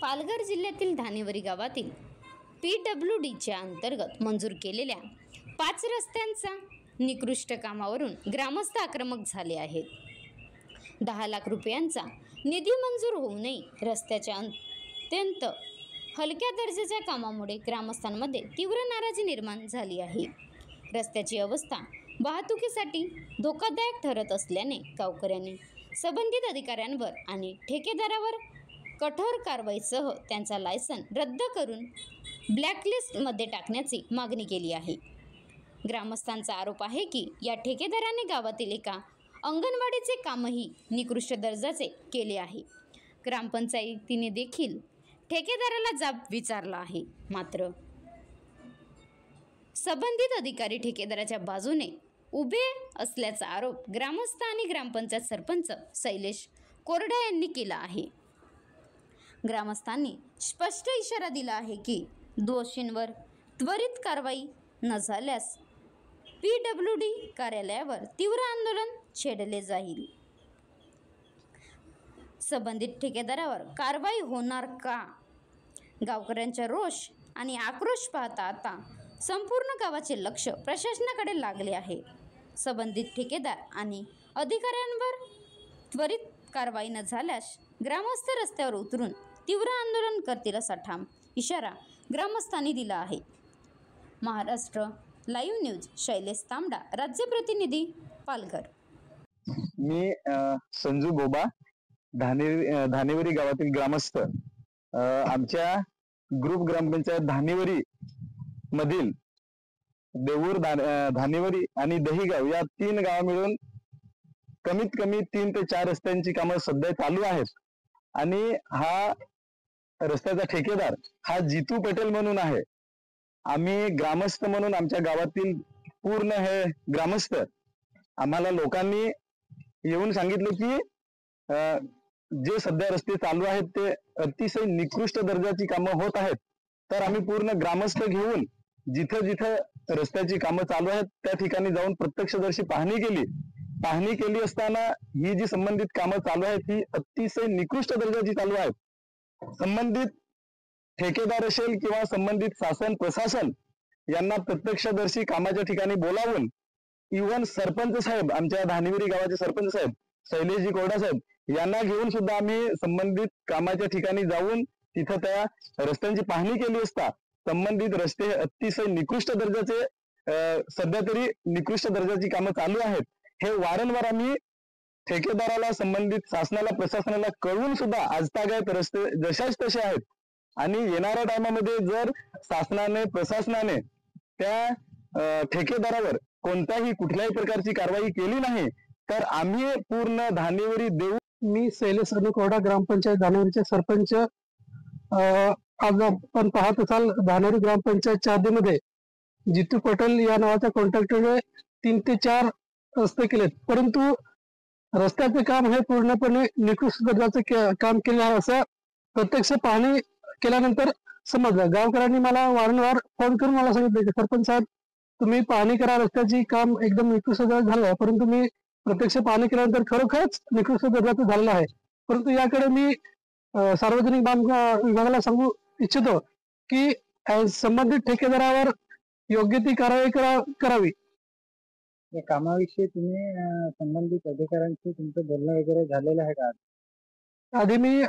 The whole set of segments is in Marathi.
पालघर जिल्ह्यातील धानेवरी गावातील PWDच्या अंतर्गत मंजूर केलेल्या 5 रस्त्यांचा निकृष्ट कामावरून ग्रामस्थ आक्रमक झाले आहेत. 10 लाख रुपयांचा निधी मंजूर होऊनही रस्त्याच्या अत्यंत हलक्या दर्जाच्या कामामुळे ग्रामस्थांमध्ये तीव्र नाराजी निर्माण झाली आहे. रस्त्याची अवस्था वाहतुकीसाठी धोकादायक ठरत असल्याने गावकऱ्यांनी संबंधित अधिकाऱ्यांवर आणि ठेकेदारावर कठोर कारवाईसह त्यांचा लायसन रद्द करून ब्लॅकलिस्टमध्ये टाकण्याची मागणी केली आहे. ग्रामस्थांचा आरोप आहे की या ठेकेदाराने गावातील एका अंगणवाडीचे कामही निकृष्ट दर्जाचे केले आहे. ग्रामपंचायतीने देखील ठेकेदाराला जाब विचारला आहे, मात्र संबंधित अधिकारी ठेकेदाराच्या बाजूने उभे असल्याचा आरोप ग्रामस्थ आणि ग्रामपंचायत सरपंच शैलेश कोरडा यांनी केला आहे. ग्रामस्थांनी स्पष्ट इशारा दिला आहे की दोषींवर त्वरित कारवाई न झाल्यास PWD कार्यालयावर तीव्र आंदोलन छेडले जाईल. संबंधित ठेकेदारावर कारवाई होणार का? गावकऱ्यांचा रोष आणि आक्रोश पाहता आता संपूर्ण गावाचे लक्ष प्रशासनाकडे लागले आहे. संबंधित ठेकेदार आणि अधिकाऱ्यांवर त्वरित कारवाई न झाल्यास ग्रामस्थ रस्त्यावर उतरून तीव्र आंदोलन करतील असा ठाम इशारा ग्रामस्थांनी दिला आहे. महाराष्ट्र लाईव्ह न्यूज शैलेश तांबडा, राज्य प्रतिनिधी, पालघर. मी संजू बोबा, धानेवरी गावातील ग्रामस्थ. आमच्या ग्रुप ग्रामपंचायत धानेवरी मधील देऊर, धानेवरी आणि दहीगाव या 3 गाव मिळून कमीत कमी 3 ते 4 रस्त्यांची कामं सध्या चालू आहेत. आणि हा रस्त्याचा ठेकेदार हा जितू पटेल म्हणून आहे. आम्ही ग्रामस्थ म्हणून आमच्या गावातील पूर्ण हे ग्रामस्थ आम्हाला लोकांनी येऊन सांगितले की जे सध्या रस्ते चालू आहेत ते अतिशय निकृष्ट दर्जाची कामं होत आहेत. तर आम्ही पूर्ण ग्रामस्थ घेऊन जिथं जिथं रस्त्याची कामं चालू आहेत त्या ठिकाणी जाऊन प्रत्यक्षदर्शी पाहणी केली असताना ही जी संबंधित कामं चालू आहेत ही अतिशय निकृष्ट दर्जाची चालू आहेत. संबंधित ठेकेदार असेल किंवा संबंधित शासन प्रशासन यांना प्रत्यक्षदर्शी कामाच्या ठिकाणी बोलावून इव्हन सरपंच साहेब, आमच्या धानेवरी गावाचे सरपंच साहेब शैलेशजी कोरडा साहेब यांना घेऊन सुद्धा आम्ही संबंधित कामाच्या ठिकाणी जाऊन तिथं त्या रस्त्यांची पाहणी केली असता संबंधित रस्ते अतिशय निकृष्ट दर्जाचे सध्या तरी निकृष्ट दर्जाची कामं चालू आहेत. हे वारंवार आम्ही ठेकेदाराला, संबंधित शासनाला, प्रशासनाला कळवून सुद्धा आजतागायत रस्ते जशाच तसे आहेत. आणि येणाऱ्या टायमामध्ये जर शासनाने, प्रशासनाने त्या ठेकेदारावर कुठल्याही प्रकारची कारवाई केली नाही तर आम्ही पूर्ण धानेवरी देऊ. मी शैलेश कोरडा, ग्रामपंचायत धानेवरीचे सरपंच. आज आपण पाहत असाल धानेवरी ग्रामपंचायतच्या हद्दीमध्ये जितू पटेल या नावाच्या कॉन्ट्रॅक्टरने 3 ते 4 रस्ते केलेत, परंतु रस्त्याचे काम हे पूर्णपणे निकृष्ट दर्जाचे काम केले आहे असं प्रत्यक्ष पाहणी केल्यानंतर समजलं. गावकऱ्यांनी मला वारंवार फोन करून मला सांगितले की सरपंच साहेब तुम्ही पाहणी करा, रस्त्याची काम एकदम निकृष्ट दर्जाचं झालं आहे. परंतु मी प्रत्यक्ष पाहणी केल्यानंतर खरोखरच निकृष्ट दर्जाचं झालेलं आहे. परंतु याकडे मी सार्वजनिक बांधकाम विभागाला सांगू इच्छितो की संबंधित ठेकेदारावर योग्य ती कारवाई करावी. या कामाविषयी तुम्ही संबंधित अधिकाऱ्यांशी तुमचं बोलणं वगैरे झालेलं आहे का? आधी मी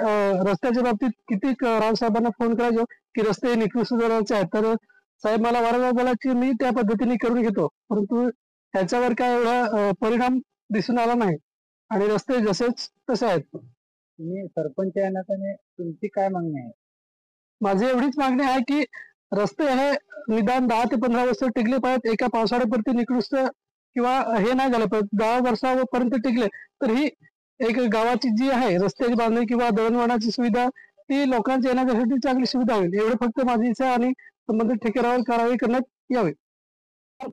रस्त्याच्या बाबतीत किती रावसाहेबांना फोन करायचो की रस्ते निकृष्ट दर्जाचे आहेत, तर साहेब मला वारंवार बोला की मी त्या पद्धतीने करून घेतो, परंतु त्याच्यावर काय एवढा परिणाम दिसून आला नाही आणि रस्ते जसेच तसे आहेत. तुम्ही सरपंच या नात्याने तुमची काय मागणी आहे? माझी एवढीच मागणी आहे की रस्ते हे निदान 10 ते 15 वर्ष टिकले पाहिजेत. एका पावसाळ्यापुरती निकृष्ट किंवा हे नाही झालं पाहिजे. 10 वर्षापर्यंत टिकले तर ही एक गावाची जी आहे रस्त्याची बांधणी किंवा दळणवळणाची सुविधा ती लोकांच्या येण्यासाठी चांगली सुविधा होईल. एवढं फक्त माझी इच्छा आणि संबंधित ठेकेदारावर कारवाई करण्यात यावी.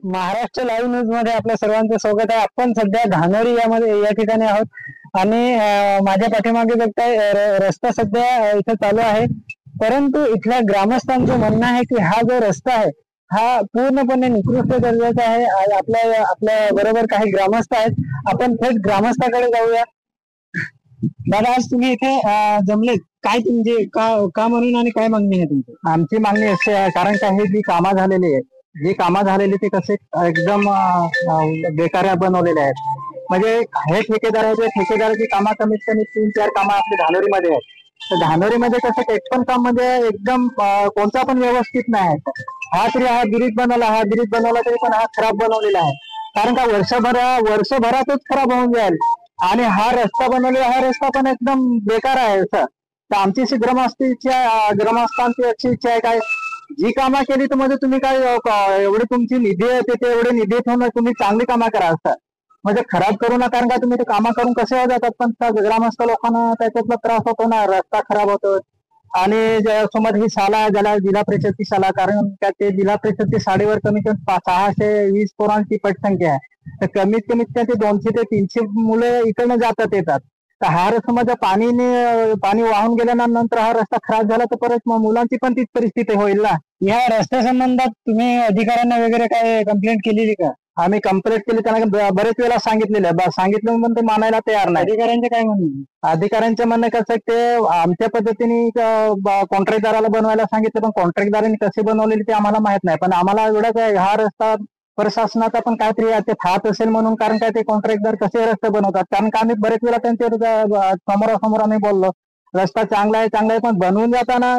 महाराष्ट्र लाईव्ह न्यूज मध्ये आपल्या सर्वांचं स्वागत आहे. आपण सध्या धानेवरी या ठिकाणी आहोत आणि माझ्या पाठीमागे बघताय रस्ता सध्या इथे चालू आहे, परंतु इथल्या ग्रामस्थांचं म्हणणं आहे की हा जो रस्ता आहे हा पूर्णपणे निकृष्ट दर्जाचा आहे. आपल्या बरोबर काही ग्रामस्थ आहेत, आपण थेट ग्रामस्थाकडे जाऊया. दादा, आज तुम्ही इथे जमलेत काय तुमचे का म्हणून आणि काय मागणी आहे तुमची? आमची मागणी अशी आहे, कारण का हे जी कामं झालेली आहे, जी कामं झालेली ती कसे एकदम बेकार बनवलेले आहेत. म्हणजे हे ठेकेदार आहे, ठेकेदाराची कामं कमीत कमी 3-4 कामं आपली धानोरीमध्ये आहेत. तर धानोरीमध्ये कसं एक पण काम म्हणजे एकदम कोणता पण व्यवस्थित नाही आहे. हा ब्रिज बनवला तरी पण हा खराब बनवलेला आहे. कारण का वर्षभरातच खराब होऊन जाईल. आणि हा रस्ता बनवलेला, हा रस्ता पण एकदम बेकार आहे असं. तर आमची अशी ग्रामस्थांची अशी इच्छा आहे, काय जी कामं केली तर म्हणजे तुम्ही काय एवढी तुमची निधी आहे ते एवढे निधी ठेवून तुम्ही चांगली कामं करा असं. म्हणजे खराब करू नका, कारण का तुम्ही ते कामं करून कसे हो जातात, पण ग्रामस्थ लोकांना त्याच्यातला त्रास होतो ना, रस्ता खराब होतो. आणि समज ही शाळा ज्याला जिल्हा परिषदची शाळा, कारण का ते जिल्हा परिषदची शाळेवर कमीत कमी 620 पोरांची पटसंख्या आहे. तर कमीत कमीत ते 200 ते 300 मुलं इकडनं जातात येतात. तर हा समजा पाणी वाहून गेल्यानंतर हा रस्ता खराब झाला तर परत मग मुलांची पण तीच परिस्थिती होईल ना. या रस्त्या संबंधात तुम्ही अधिकाऱ्यांना वगैरे काय कंप्लेंट केलेली का? आम्ही कंप्लेंट केली, त्यांना बरेच वेळा सांगितलं पण ते मानायला तयार नाही. अधिकाऱ्यांचे काय म्हणणं? अधिकाऱ्यांचं म्हणणं कसं ते आमच्या पद्धतीने कॉन्ट्रॅक्टदाराला बनवायला सांगितलं, पण कॉन्ट्रॅक्टदारांनी कसे बनवलेले ते आम्हाला माहित नाही. पण आम्हाला एवढंच आहे, हा रस्ता प्रशासनाचा पण काहीतरी ते हात असेल म्हणून, कारण काय ते कॉन्ट्रॅक्टदार कसे रस्ते बनवतात. कारण का आम्ही बरेच वेळा त्यांच्या समोरासमोर आम्ही बोललो, रस्ता चांगला आहे पण बनवून जाताना